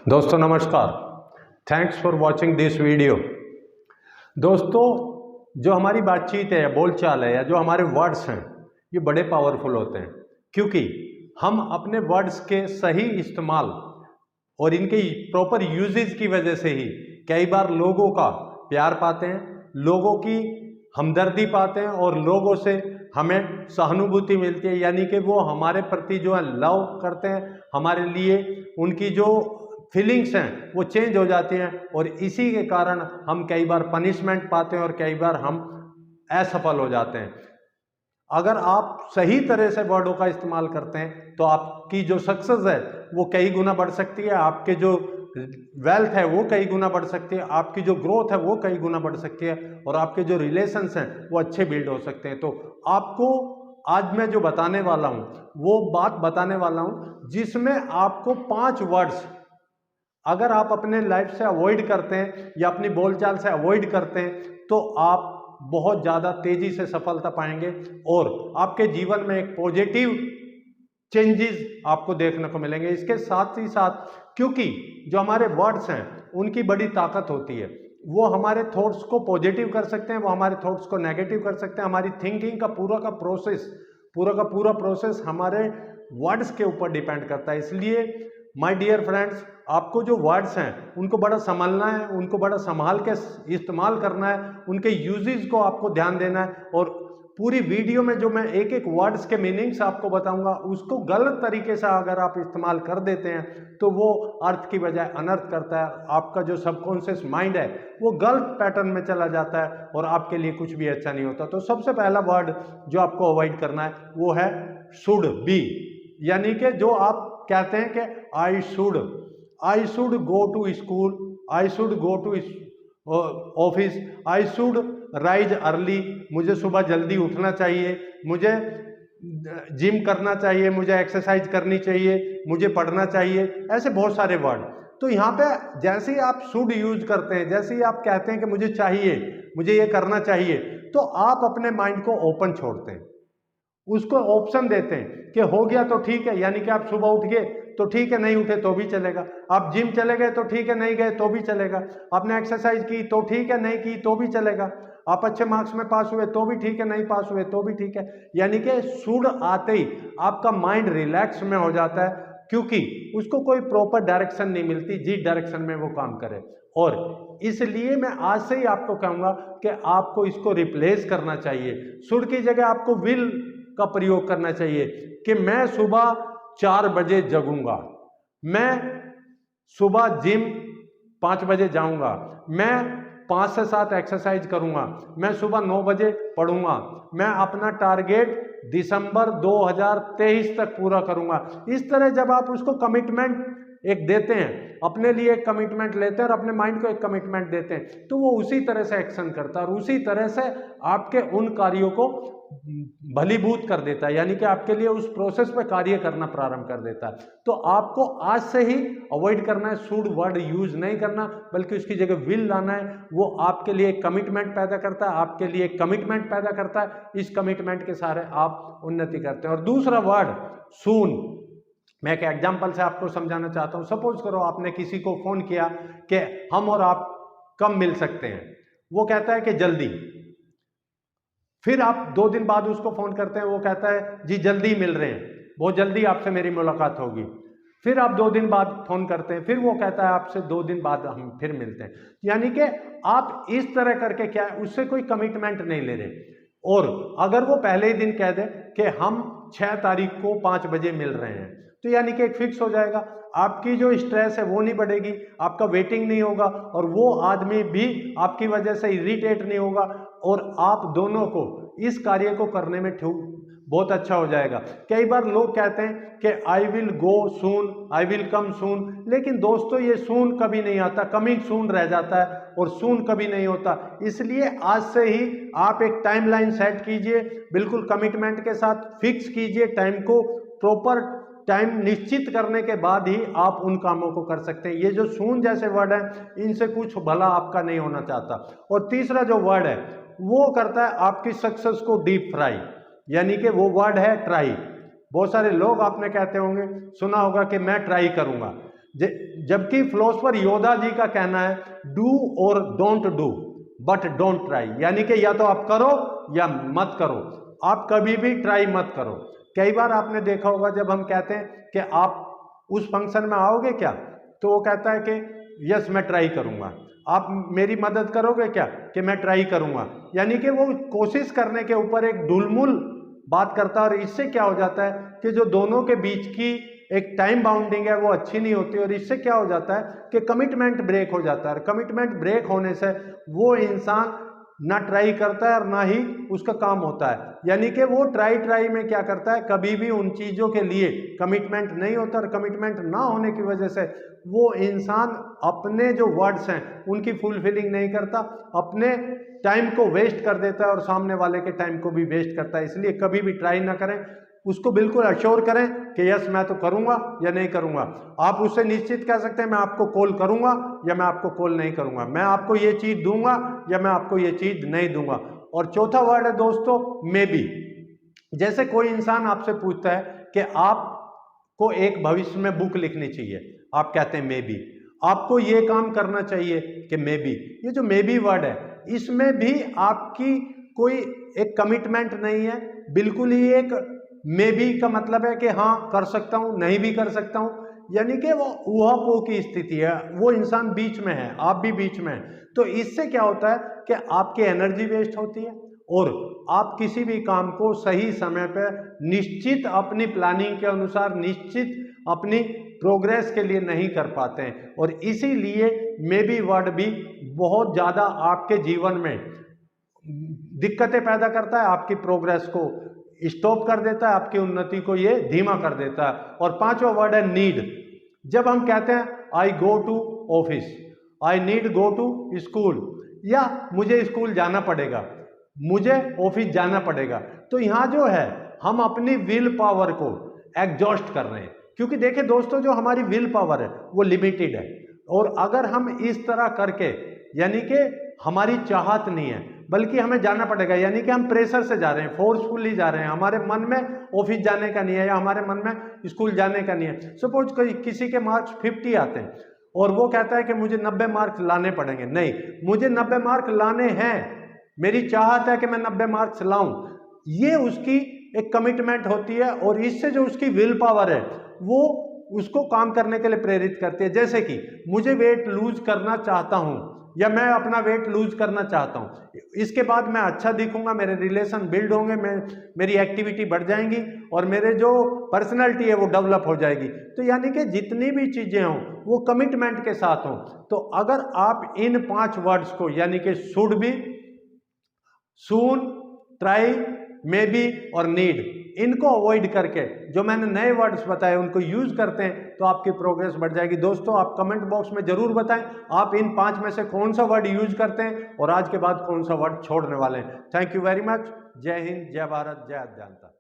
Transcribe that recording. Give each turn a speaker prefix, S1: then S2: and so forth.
S1: दोस्तों नमस्कार, thanks for watching this video. दोस्तों, जो हमारी बातचीत है या बोलचाल है या जो हमारे वर्ड्स हैं ये बड़े पावरफुल होते हैं, क्योंकि हम अपने वर्ड्स के सही इस्तेमाल और इनके प्रॉपर यूजेज की वजह से ही कई बार लोगों का प्यार पाते हैं, लोगों की हमदर्दी पाते हैं और लोगों से हमें सहानुभूति मिलती है, यानी कि वो हमारे प्रति जो है लव करते हैं, हमारे लिए उनकी जो फीलिंग्स हैं वो चेंज हो जाती हैं और इसी के कारण हम कई बार पनिशमेंट पाते हैं और कई बार हम असफल हो जाते हैं। अगर आप सही तरह से वर्डों का इस्तेमाल करते हैं तो आपकी जो सक्सेस है वो कई गुना बढ़ सकती है, आपके जो वेल्थ है वो कई गुना बढ़ सकती है, आपकी जो ग्रोथ है वो कई गुना बढ़ सकती है और आपके जो रिलेशंस हैं वो अच्छे बिल्ड हो सकते हैं। तो आपको आज मैं जो बताने वाला हूँ वो बात बताने वाला हूँ जिसमें आपको 5 वर्ड्स अगर आप अपने लाइफ से अवॉइड करते हैं या अपनी बोलचाल से अवॉइड करते हैं तो आप बहुत ज़्यादा तेजी से सफलता पाएंगे और आपके जीवन में एक पॉजिटिव चेंजेस आपको देखने को मिलेंगे। इसके साथ ही साथ, क्योंकि जो हमारे वर्ड्स हैं उनकी बड़ी ताकत होती है, वो हमारे थॉट्स को पॉजिटिव कर सकते हैं, वो हमारे थॉट्स को नेगेटिव कर सकते हैं। हमारी थिंकिंग का पूरा प्रोसेस हमारे वर्ड्स के ऊपर डिपेंड करता है। इसलिए माय डियर फ्रेंड्स, आपको जो वर्ड्स हैं उनको बड़ा संभालना है, उनको बड़ा संभाल के इस्तेमाल करना है, उनके यूजेस को आपको ध्यान देना है और पूरी वीडियो में जो मैं एक एक वर्ड्स के मीनिंग्स आपको बताऊंगा उसको गलत तरीके से अगर आप इस्तेमाल कर देते हैं तो वो अर्थ की बजाय अनर्थ करता है। आपका जो सबकॉन्शियस माइंड है वो गलत पैटर्न में चला जाता है और आपके लिए कुछ भी अच्छा नहीं होता। तो सबसे पहला वर्ड जो आपको अवॉइड करना है वो है शुड बी, यानी कि जो आप कहते हैं कि I should go to school, I should go to office, I should rise early, मुझे सुबह जल्दी उठना चाहिए, मुझे जिम करना चाहिए, मुझे एक्सरसाइज करनी चाहिए, मुझे पढ़ना चाहिए, ऐसे बहुत सारे वर्ड। तो यहाँ पे जैसे ही आप शुड यूज करते हैं, जैसे ही आप कहते हैं कि मुझे चाहिए, मुझे ये करना चाहिए, तो आप अपने माइंड को ओपन छोड़ते हैं, उसको ऑप्शन देते हैं कि हो गया तो ठीक है, यानी कि आप सुबह उठ गए तो ठीक है, नहीं उठे तो भी चलेगा, आप जिम चले गए तो ठीक है, नहीं गए तो भी चलेगा, आपने एक्सरसाइज की तो ठीक है, नहीं की तो भी चलेगा, आप अच्छे मार्क्स में पास हुए तो भी ठीक है, नहीं पास हुए तो भी ठीक है। यानी कि शुड आते ही आपका माइंड रिलैक्स में हो जाता है, क्योंकि उसको कोई प्रॉपर डायरेक्शन नहीं मिलती जिस डायरेक्शन में वो काम करे। और इसलिए मैं आज से ही आपको कहूंगा कि आपको इसको रिप्लेस करना चाहिए। शुड की जगह आपको विल का प्रयोग करना चाहिए कि मैं सुबह 4 बजे जगूंगा, मैं सुबह जिम 5 बजे जाऊंगा, मैं 5 से 7 एक्सरसाइज करूंगा, मैं सुबह 9 बजे पढ़ूंगा, मैं अपना टारगेट दिसंबर 2023 तक पूरा करूंगा। इस तरह जब आप उसको कमिटमेंट एक देते हैं, अपने लिए एक कमिटमेंट लेते हैं और अपने माइंड को एक कमिटमेंट देते हैं, तो वो उसी तरह से एक्शन करता है और उसी तरह से आपके उन कार्यों को भलीभूत कर देता है, यानी कि आपके लिए उस प्रोसेस पे कार्य करना प्रारंभ कर देता है। तो आपको आज से ही अवॉइड करना है, शुड वर्ड यूज नहीं करना, बल्कि उसकी जगह विल लाना है। वो आपके लिए एक कमिटमेंट पैदा करता है, आपके लिए एक कमिटमेंट पैदा करता है, इस कमिटमेंट के सारे आप उन्नति करते हैं। और दूसरा वर्ड सून, मैं एक एग्जाम्पल से आपको समझाना चाहता हूं। सपोज करो आपने किसी को फोन किया कि हम और आप कब मिल सकते हैं, वो कहता है कि जल्दी, फिर आप 2 दिन बाद उसको फोन करते हैं, वो कहता है जी जल्दी मिल रहे हैं, बहुत जल्दी आपसे मेरी मुलाकात होगी। फिर आप 2 दिन बाद फोन करते हैं, फिर वो कहता है आपसे 2 दिन बाद हम फिर मिलते हैं। यानी कि आप इस तरह करके क्या है, उससे कोई कमिटमेंट नहीं ले रहे। और अगर वो पहले ही दिन कह दे कि हम 6 तारीख को 5 बजे मिल रहे हैं, तो यानी कि एक फिक्स हो जाएगा, आपकी जो स्ट्रेस है वो नहीं बढ़ेगी, आपका वेटिंग नहीं होगा और वो आदमी भी आपकी वजह से इरिटेट नहीं होगा और आप दोनों को इस कार्य को करने में बहुत अच्छा हो जाएगा। कई बार लोग कहते हैं कि I will go soon, I will come सून, लेकिन दोस्तों ये सून कभी नहीं आता, कमिंग सून रह जाता है और सून कभी नहीं होता। इसलिए आज से ही आप एक टाइमलाइन सेट कीजिए, बिल्कुल कमिटमेंट के साथ फिक्स कीजिए टाइम को, प्रॉपर टाइम निश्चित करने के बाद ही आप उन कामों को कर सकते हैं। ये जो सून जैसे वर्ड है इनसे कुछ भला आपका नहीं होना चाहता। और तीसरा जो वर्ड है वो करता है आपकी सक्सेस को डीप फ्राई, यानी कि वो वर्ड है ट्राई। बहुत सारे लोग आपने कहते होंगे, सुना होगा कि मैं ट्राई करूंगा, जबकि फिलोसोफर योदा जी का कहना है डू और don't do but don't try, यानी कि या तो आप करो या मत करो, आप कभी भी ट्राई मत करो। कई बार आपने देखा होगा जब हम कहते हैं कि आप उस फंक्शन में आओगे क्या, तो वो कहता है कि यस मैं ट्राई करूंगा। आप मेरी मदद करोगे क्या, कि मैं ट्राई करूंगा। यानी कि वो कोशिश करने के ऊपर एक ढुलमुल बात करता है, और इससे क्या हो जाता है कि जो दोनों के बीच की एक टाइम बाउंडिंग है वो अच्छी नहीं होती, और इससे क्या हो जाता है कि कमिटमेंट ब्रेक हो जाता है। कमिटमेंट ब्रेक होने से वो इंसान ना ट्राई करता है और ना ही उसका काम होता है। यानी कि वो ट्राई में क्या करता है, कभी भी उन चीज़ों के लिए कमिटमेंट नहीं होता, और कमिटमेंट ना होने की वजह से वो इंसान अपने जो वर्ड्स हैं उनकी फुलफिलिंग नहीं करता, अपने टाइम को वेस्ट कर देता है और सामने वाले के टाइम को भी वेस्ट करता है। इसलिए कभी भी ट्राई ना करें, उसको बिल्कुल अश्योर करें कि यस मैं तो करूंगा या नहीं करूंगा। आप उससे निश्चित कह सकते हैं मैं आपको कॉल करूंगा या मैं आपको कॉल नहीं करूंगा, मैं आपको ये चीज दूंगा या मैं आपको ये चीज नहीं दूंगा। और चौथा वर्ड है दोस्तों मे बी। जैसे कोई इंसान आपसे पूछता है कि आपको एक भविष्य में बुक लिखनी चाहिए, आप कहते हैं मे बी। आपको ये काम करना चाहिए कि मे बी। ये जो मे बी वर्ड है इसमें भी आपकी कोई एक कमिटमेंट नहीं है, बिल्कुल ही एक मे बी का मतलब है कि हाँ कर सकता हूं नहीं भी कर सकता हूं, यानी कि वो ऊहापोह की स्थिति है। वो इंसान बीच में है, आप भी बीच में हैं। तो इससे क्या होता है कि आपकी एनर्जी वेस्ट होती है और आप किसी भी काम को सही समय पर निश्चित अपनी प्लानिंग के अनुसार निश्चित अपनी प्रोग्रेस के लिए नहीं कर पाते हैं। और इसीलिए मे बी वर्ड भी बहुत ज़्यादा आपके जीवन में दिक्कतें पैदा करता है, आपकी प्रोग्रेस को स्टॉप कर देता है, आपकी उन्नति को ये धीमा कर देता है। और पांचवा वर्ड है नीड। जब हम कहते हैं I go to office, I need go to school, या मुझे स्कूल जाना पड़ेगा, मुझे ऑफिस जाना पड़ेगा, तो यहाँ जो है हम अपनी विल पावर को एग्जॉस्ट कर रहे हैं। क्योंकि देखिए दोस्तों जो हमारी विल पावर है वो लिमिटेड है, और अगर हम इस तरह करके यानी कि हमारी चाहत नहीं है बल्कि हमें जाना पड़ेगा, यानी कि हम प्रेशर से जा रहे हैं, फोर्सफुली जा रहे हैं, हमारे मन में ऑफिस जाने का नहीं है या हमारे मन में स्कूल जाने का नहीं है। सपोज किसी के मार्क्स 50 आते हैं और वो कहता है कि मुझे 90 मार्क्स लाने पड़ेंगे, नहीं मुझे 90 मार्क्स लाने हैं, मेरी चाहत है कि मैं 90 मार्क्स लाऊं। ये उसकी एक कमिटमेंट होती है, और इससे जो उसकी विल पावर है वो उसको काम करने के लिए प्रेरित करती है। जैसे कि मुझे वेट लूज करना चाहता हूं या मैं अपना वेट लूज करना चाहता हूं, इसके बाद मैं अच्छा दिखूंगा, मेरे रिलेशन बिल्ड होंगे, मेरी एक्टिविटी बढ़ जाएंगी और मेरे जो पर्सनैलिटी है वो डेवलप हो जाएगी। तो यानी कि जितनी भी चीजें हों वो कमिटमेंट के साथ हों। तो अगर आप इन 5 वर्ड्स को यानी कि should be, soon, try, may be और नीड, इनको अवॉइड करके जो मैंने नए वर्ड्स बताए उनको यूज करते हैं तो आपकी प्रोग्रेस बढ़ जाएगी। दोस्तों आप कमेंट बॉक्स में जरूर बताएं आप इन 5 में से कौन सा वर्ड यूज करते हैं और आज के बाद कौन सा वर्ड छोड़ने वाले हैं। Thank you very much. जय हिंद, जय भारत, जय अज्ञानता।